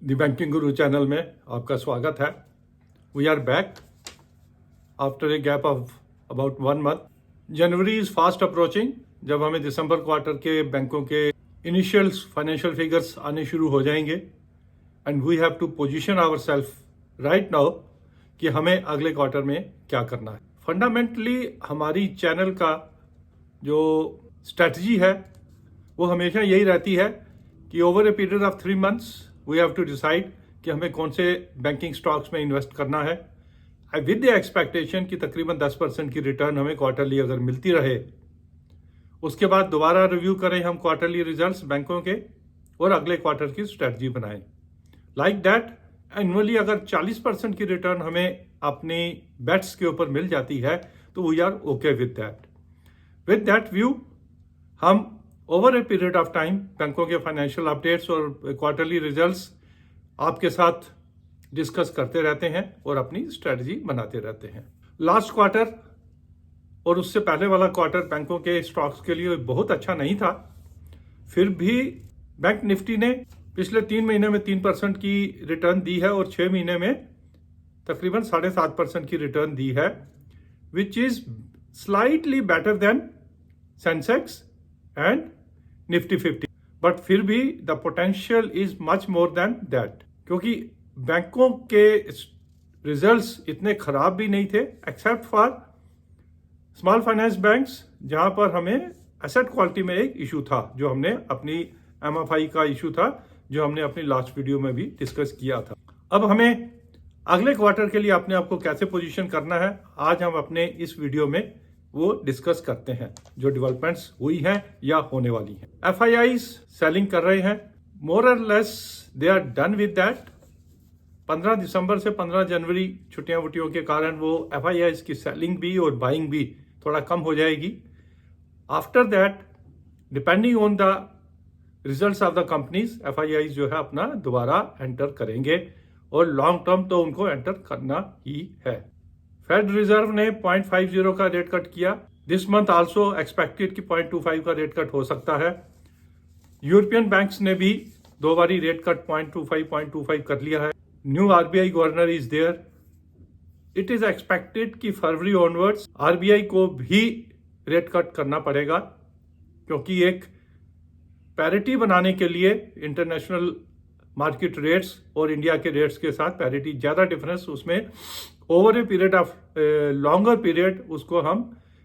The banking Guru channel में आपका स्वागत है। We are back after a gap of about 1 month. January is fast approaching, जब हमें दिसंबर क्वार्टर के बैंकों के इनिशियल फाइनेंशियल फिगर्स आने शुरू हो जाएंगे and we have to position ourselves right now कि हमें अगले क्वार्टर में क्या करना है। फंडामेंटली हमारी चैनल का जो स्ट्रेटजी है वो हमेशा यही रहती है कि over a period of 3 months we have to decide कि हमें कौन से बैंकिंग स्टॉक्स में इन्वेस्ट करना है विद द एक्सपेक्टेशन कि तकरीबन 10% की रिटर्न हमें क्वार्टरली अगर मिलती रहे, उसके बाद दोबारा रिव्यू करें हम क्वार्टरली रिजल्ट्स बैंकों के और अगले क्वार्टर की स्ट्रेटजी बनाएं। लाइक दैट एनुअली अगर 40% की रिटर्न हमें अपनी बेट्स के ऊपर मिल जाती है तो we are okay with that view हम over a period of time बैंकों के फाइनेंशियल अपडेट्स और क्वार्टरली रिजल्ट्स आपके साथ डिस्कस करते रहते हैं और अपनी स्ट्रेटजी बनाते रहते हैं। लास्ट क्वार्टर और उससे पहले वाला क्वार्टर बैंकों के स्टॉक्स के लिए बहुत अच्छा नहीं था, फिर भी बैंक निफ्टी ने पिछले 3 महीने में 3% की रिटर्न दी है और 6 महीने में तकरीबन 7.5% की रिटर्न दी है, which is slightly better than Sensex and Nifty 50, but फिर भी the potential is much more than that, क्योंकि बैंकों के रिजल्ट्स इतने खराब भी नहीं थे except for small finance banks, जहां पर हमें एसेट क्वालिटी में एक इशू था जो हमने अपनी MFI का इशू था जो हमने अपनी लास्ट वीडियो में भी डिस्कस किया था। अब हमें अगले क्वार्टर के लिए अपने आप को कैसे पोजीशन करना है, आज हम अपने इस वीडियो में वो डिस्कस करते हैं जो डेवलपमेंट्स हुई हैं या होने वाली हैं। FIIs सेलिंग कर रहे हैं, मोर और less they are done with that. 15 दिसंबर से 15 जनवरी छुट्टियां वुट्टियों के कारण वो FIIs की सेलिंग भी और बाइंग भी थोड़ा कम हो जाएगी। After that depending on the results of the companies FIIs जो है अपना दोबारा एंटर करेंगे और लॉन्ग टर्म तो उनको एंटर करना ही है। फेड रिजर्व ने 0.50 का रेट कट किया। दिस मंथ आल्सो एक्सपेक्टेड कि 0.25 का रेट कट हो सकता है। यूरोपियन बैंक्स ने भी 2 बारी रेट कट 0.25 कर लिया है। New RBI governor is there. It is expected कि फरवरी ऑनवर्ड्स RBI को भी रेट कट करना पड़ेगा, क्योंकि एक पैरिटी बनाने के लिए इंटरनेशनल मार्केट रेट्स और इंडिया के रेट्स के साथ पैरिटी, ज़्यादा डिफरेंस उसमें over a period of longer period उसको हम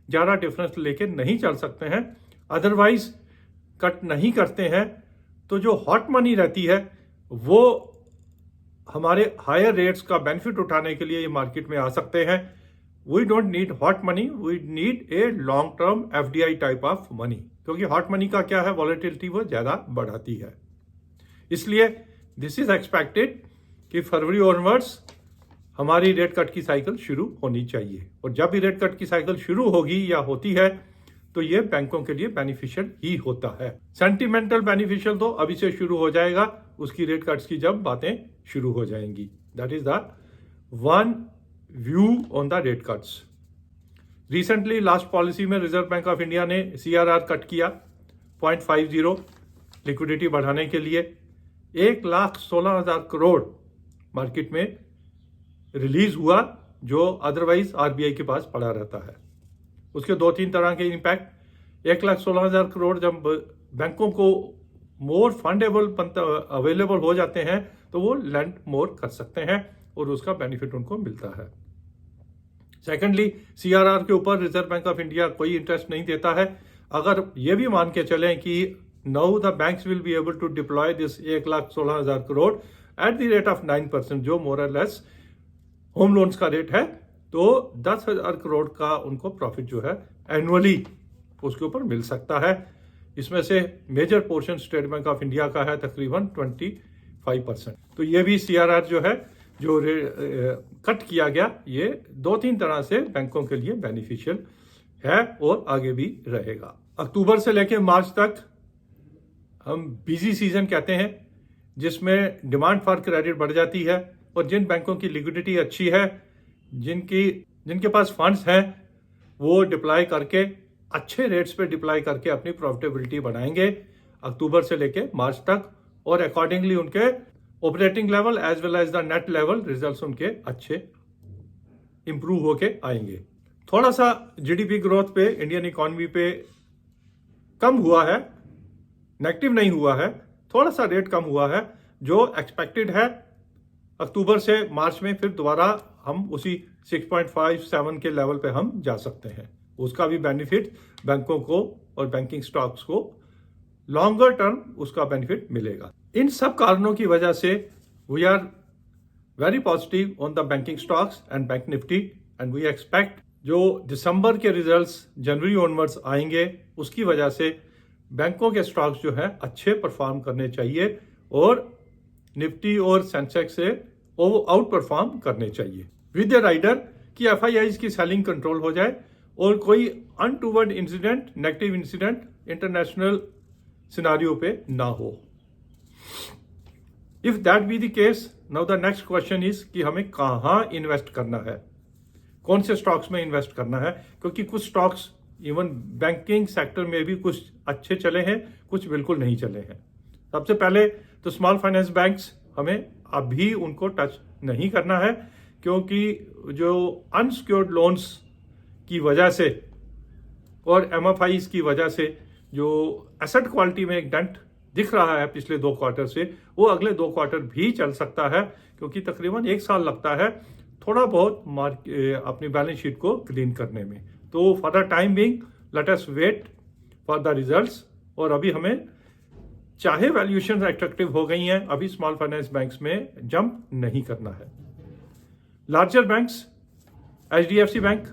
ज़्यादा डिफरेंस लेके नहीं चल सकते हैं। अदरवाइज कट नहीं करते हैं तो जो हॉट मनी रहती है वो हमारे हायर रेट्स का बेनिफिट उठाने के लिए ये मार्केट में आ सकते हैं। We don't need hot money, we need a long term FDI type of money, क्योंकि हॉट मनी का क्या है, वॉलेटिलिटी वो ज़्यादा बढ़ाती है। इसलिए दिस इज एक्सपेक्टेड कि फरवरी ऑनवर्ड्स हमारी रेट कट की साइकिल शुरू होनी चाहिए, और जब भी रेट कट की साइकिल शुरू होगी या होती है तो ये बैंकों के लिए बेनिफिशियल ही होता है। सेंटिमेंटल बेनिफिशियल तो अभी से शुरू हो जाएगा, उसकी रेट कट्स की जब बातें शुरू हो जाएंगी। That is the one view on the rate cuts. Recently last policy में रिजर्व बैंक ऑफ इंडिया ने CRR कट किया 0.50 लिक्विडिटी बढ़ाने के लिए। 1,16,000 करोड़ मार्केट में रिलीज हुआ जो अदरवाइज RBI के पास पड़ा रहता है। उसके 2-3 तरह के इम्पैक्ट। 1,16,000 करोड़ जब बैंकों को मोर फंडेबल अवेलेबल हो जाते हैं तो वो लैंड मोर कर सकते हैं और उसका बेनिफिट उनको मिलता है। सेकेंडली CRR के ऊपर रिजर्व बैंक ऑफ इंडिया कोई इंटरेस्ट नहीं देता है। अगर ये भी मान के चलें कि now the banks will be able to deploy this 1,16,000 crore at the rate of 9%, जो मोर और लेस होम लोन्स का रेट है, तो 10,000 करोड़ का उनको प्रॉफिट जो है एनुअली उसके ऊपर मिल सकता है। इसमें से major portion State Bank of India का है, तकरीबन 25%। तो ये भी CRR जो है जो कट किया गया, ये 2-3 तरह से बैंकों के लिए बेनिफिशियल है और आगे भी रहेगा। अक्टूबर से लेकर मार्च तक हम बिजी सीजन कहते हैं, जिसमें डिमांड फॉर क्रेडिट बढ़ जाती है और जिन बैंकों की लिक्विडिटी अच्छी है, जिनके पास फंड्स हैं, वो डिप्लॉय करके अच्छे रेट्स पे डिप्लॉय करके अपनी प्रॉफिटेबिलिटी बढ़ाएंगे अक्टूबर से लेके मार्च तक, और अकॉर्डिंगली उनके operating level as well as the net level results उनके अच्छे इंप्रूव होके आएंगे। थोड़ा सा जीडीपी ग्रोथ पे, इंडियन इकोनॉमी पे कम हुआ है, नेगेटिव नहीं हुआ है, थोड़ा सा रेट कम हुआ है जो एक्सपेक्टेड है। अक्टूबर से मार्च में फिर दोबारा हम उसी 6.57 के लेवल पे हम जा सकते हैं। उसका भी बेनिफिट बैंकों को और बैंकिंग स्टॉक्स को लॉन्गर टर्म उसका बेनिफिट मिलेगा। इन सब कारणों की वजह से we are very positive on the banking stocks and bank Nifty and we expect जो दिसंबर के रिजल्ट्स जनवरी ऑनवर्ड्स आएंगे उसकी वजह से बैंकों के स्टॉक्स जो है अच्छे परफॉर्म करने चाहिए और निफ्टी और सेंसेक्स से आउट परफॉर्म करने चाहिए विद द राइडर कि एफआईआईज की सेलिंग कंट्रोल हो जाए और कोई untoward incident, negative incident international scenario पे ना हो। If that be the case, now the next question is कि हमें कहाँ इन्वेस्ट करना है, कौन से स्टॉक्स में इन्वेस्ट करना है, क्योंकि कुछ स्टॉक्स इवन बैंकिंग सेक्टर में भी कुछ अच्छे चले हैं, कुछ बिल्कुल नहीं चले हैं। सबसे पहले तो स्मॉल फाइनेंस बैंक्स, हमें अभी उनको टच नहीं करना है क्योंकि जो अनसिक्योर्ड लोन्स की वजह से और एमएफआईज की वजह से जो एसेट क्वालिटी में एक डेंट दिख रहा है पिछले 2 क्वार्टर से, वो अगले 2 क्वार्टर भी चल सकता है क्योंकि तकरीबन 1 साल लगता है थोड़ा बहुत अपनी बैलेंस शीट को क्लीन करने में। तो for the time being let us wait for the results. और अभी हमें चाहे वैल्यूएशन अट्रैक्टिव हो गई हैं, अभी स्मॉल फाइनेंस बैंक्स में जंप नहीं करना है। लार्जर बैंक्स, एचडीएफसी बैंक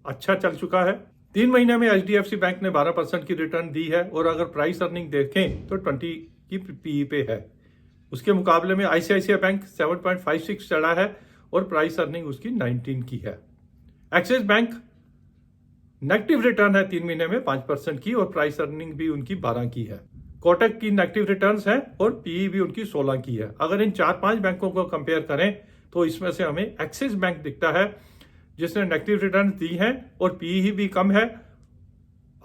अच्छा चल चुका है। 3 महीने में एचडीएफसी बैंक ने 12% की रिटर्न दी है और अगर प्राइस अर्निंग देखें तो 20 की पीई पे है। उसके मुकाबले में आईसीआईसीआई बैंक 7.56 चढ़ा है और प्राइस अर्निंग उसकी 19 की है। एक्सिस बैंक नेगेटिव रिटर्न है 3 महीने में 5% की और प्राइस अर्निंग भी उनकी 12 की है। कोटक की नेगेटिव रिटर्न्स है और पीई भी उनकी 16 की है। अगर इन 4-5 बैंकों को कंपेयर करें तो इसमें से हमें एक्सिस बैंक दिखता है जिसने नेगेटिव रिटर्न दी हैं और पीई भी कम है।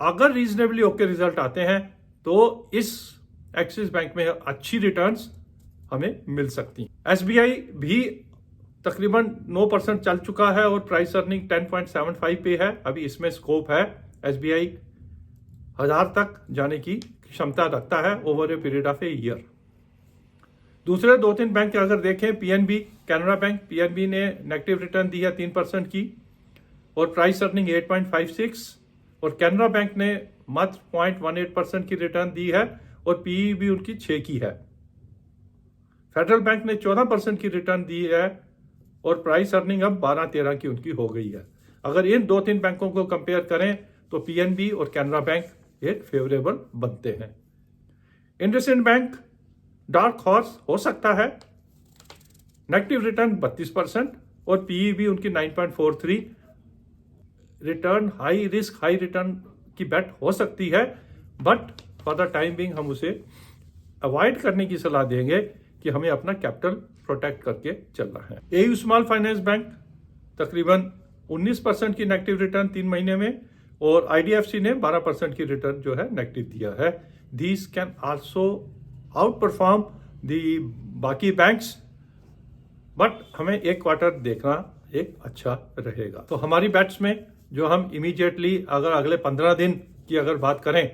अगर रीजनेबली ओके रिजल्ट आते हैं तो इस एक्सिस बैंक में अच्छी रिटर्न्स हमें मिल सकती हैं। एसबीआई भी तकरीबन 9% चल चुका है और प्राइस अर्निंग 10.75 पे है। अभी इसमें स्कोप है, एसबीआई 1000 तक जाने की क्षमता रखता है over a period of a year. दूसरे 2-3 बैंक अगर देखें, पीएनबी, कैनरा बैंक, पीएनबी ने नेगेटिव रिटर्न दी है 3% की और प्राइस अर्निंग 8.56 और कैनरा बैंक ने मात्र 0.18% की रिटर्न दी है और पीई भी उनकी 6 की है। फेडरल बैंक ने 14% की रिटर्न दी है और प्राइस अर्निंग अब 12-13 की उनकी हो गई है। अगर इन 2-3 बैंकों को कंपेयर करें तो पीएनबी और कैनरा बैंक एक फेवरेबल बनते हैं। इंडसइंड बैंक डार्क हॉर्स हो सकता है, नेगेटिव रिटर्न 32% और पीई भी उनकी 9.43। Return high risk high return की बेट हो सकती है, but for the time being हम उसे अवॉइड करने की सलाह देंगे कि हमें अपना कैपिटल प्रोटेक्ट करके चलना है। एयू स्मॉल फाइनेंस बैंक तकरीबन 19% की नेगेटिव रिटर्न 3 महीने में और आईडीएफसी ने 12% की रिटर्न जो है नेगेटिव दिया है। These can also out perform the बाकी बैंक्स, बट हमें 1 क्वार्टर देखना एक अच्छा रहेगा। तो हमारी बेट्स में जो हम इमीडिएटली अगर अगले 15 दिन की अगर बात करें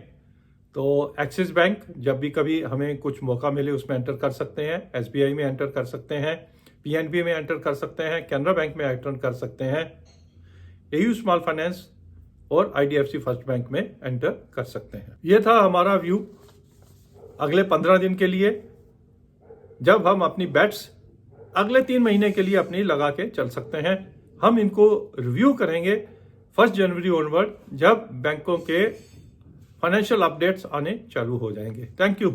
तो एक्सिस बैंक जब भी कभी हमें कुछ मौका मिले उसमें एंटर कर सकते हैं, एसबीआई में एंटर कर सकते हैं, पीएनबी में एंटर कर सकते हैं, कैनरा बैंक में एंटर कर सकते हैं, एयू स्मॉल फाइनेंस और आईडीएफसी फर्स्ट बैंक में एंटर कर सकते हैं। यह था हमारा व्यू अगले 15 दिन के लिए, जब हम अपनी बेट्स अगले 3 महीने के लिए अपनी लगा के चल सकते हैं। हम इनको रिव्यू करेंगे 1 जनवरी ऑनवर्ड, जब बैंकों के फाइनेंशियल अपडेट्स आने चालू हो जाएंगे। Thank you.